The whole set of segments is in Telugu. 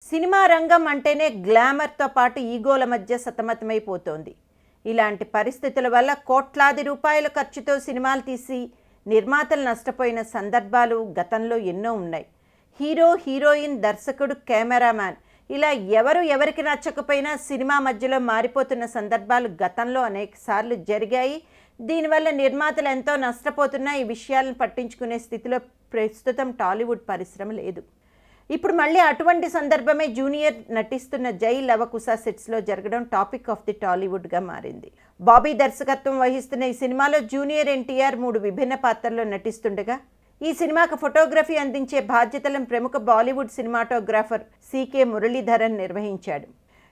సినిమా రంగం అంటేనే గ్లామర్తో పాటు ఈగోల మధ్య సతమతమైపోతోంది. ఇలాంటి పరిస్థితుల వల్ల కోట్లాది రూపాయల ఖర్చుతో సినిమాలు తీసి నిర్మాతలు నష్టపోయిన సందర్భాలు గతంలో ఎన్నో ఉన్నాయి. హీరో, హీరోయిన్, దర్శకుడు, కెమెరామ్యాన్ ఇలా ఎవరికి నచ్చకపోయినా సినిమా మధ్యలో మారిపోతున్న సందర్భాలు గతంలో అనేకసార్లు జరిగాయి. దీనివల్ల నిర్మాతలు ఎంతో నష్టపోతున్నా ఈ విషయాలను పట్టించుకునే స్థితిలో ప్రస్తుతం టాలీవుడ్ పరిశ్రమ లేదు. ఇప్పుడు మళ్ళీ అటువంటి సందర్భమే జూనియర్ నటిస్తున్న జై లవకుశ సెట్స్లో జరగడం టాపిక్ ఆఫ్ ది టాలీవుడ్గా మారింది. బాబీ దర్శకత్వం వహిస్తున్న ఈ సినిమాలో జూనియర్ ఎన్టీఆర్ 3 విభిన్న పాత్రల్లో నటిస్తుండగా ఈ సినిమాకు ఫోటోగ్రఫీ అందించే బాధ్యతలను ప్రముఖ బాలీవుడ్ సినిమాటోగ్రాఫర్ సికే మురళీధరన్ నిర్వహించాడు.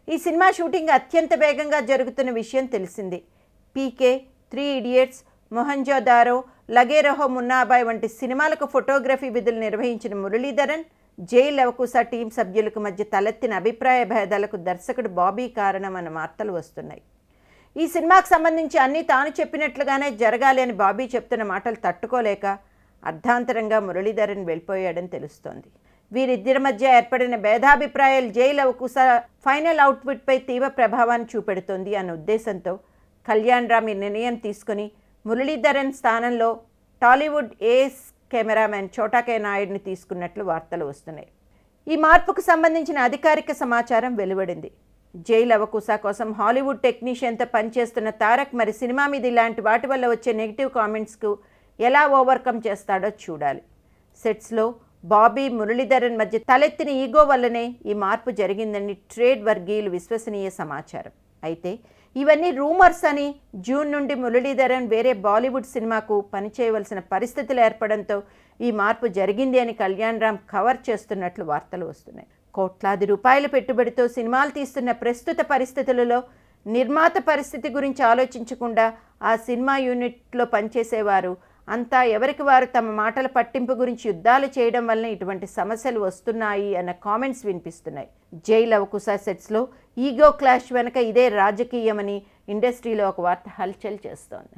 ఈ సినిమా షూటింగ్ అత్యంత వేగంగా జరుగుతున్న విషయం తెలిసింది. పీకే, 3 ఇడియట్స్, మొహంజోదారో, లగే రహో మున్నాబాయ్ వంటి సినిమాలకు ఫోటోగ్రఫీ విధులు నిర్వహించిన మురళీధరన్ జై లవకుశ టీం సభ్యులకు మధ్య తలెత్తిన అభిప్రాయ భేదాలకు దర్శకుడు బాబీ కారణం అన్న వార్తలు వస్తున్నాయి. ఈ సినిమాకు సంబంధించి అన్నీ తాను చెప్పినట్లుగానే జరగాలి అని బాబీ చెప్తున్న మాటలు తట్టుకోలేక అర్ధాంతరంగా మురళీధరన్ వెళ్ళిపోయాడని తెలుస్తోంది. వీరిద్దరి మధ్య ఏర్పడిన భేదాభిప్రాయాలు జై లవకుశ ఫైనల్ అవుట్పుట్పై తీవ్ర ప్రభావాన్ని చూపెడుతోంది అన్న ఉద్దేశంతో కళ్యాణ్ రామ్ ఈ నిర్ణయం తీసుకుని మురళీధరన్ స్థానంలో టాలీవుడ్ ఏస్ కెమెరామెన్ చోటాకే నాయుడిని తీసుకున్నట్లు వార్తలు వస్తున్నాయి. ఈ మార్పుకు సంబంధించిన అధికారిక సమాచారం వెలువడింది. జై లవకుశ కోసం హాలీవుడ్ టెక్నీషియన్తో పనిచేస్తున్న తారక్ మరి సినిమా మీద ఇలాంటి వాటి వల్ల వచ్చే నెగిటివ్ కామెంట్స్కు ఎలా ఓవర్కమ్ చేస్తాడో చూడాలి. సెట్స్లో బాబీ, మురళీధరన్ మధ్య తలెత్తిన ఈగో వల్లనే ఈ మార్పు జరిగిందని ట్రేడ్ వర్గీయులు విశ్వసనీయ సమాచారం. అయితే ఇవన్నీ రూమర్స్ అని జూన్ నుండి మురళీధరన్ వేరే బాలీవుడ్ సినిమాకు పనిచేయవలసిన పరిస్థితులు ఏర్పడంతో ఈ మార్పు జరిగింది అని కళ్యాణ్ రామ్ కవర్ చేస్తున్నట్లు వార్తలు వస్తున్నాయి. కోట్లాది రూపాయల పెట్టుబడితో సినిమాలు తీస్తున్న ప్రస్తుత పరిస్థితులలో నిర్మాత పరిస్థితి గురించి ఆలోచించకుండా ఆ సినిమా యూనిట్లో పనిచేసేవారు అంతా ఎవరికి వారు తమ మాటల పట్టింపు గురించి యుద్ధాలు చేయడం వలన ఇటువంటి సమస్యలు వస్తున్నాయి అన్న కామెంట్స్ వినిపిస్తున్నాయి. జై లవకుశ సెట్స్లో ఈగో క్లాష్ వెనక ఇదే రాజకీయమని ఇండస్ట్రీలో ఒక వార్త హల్చల్ చేస్తోంది.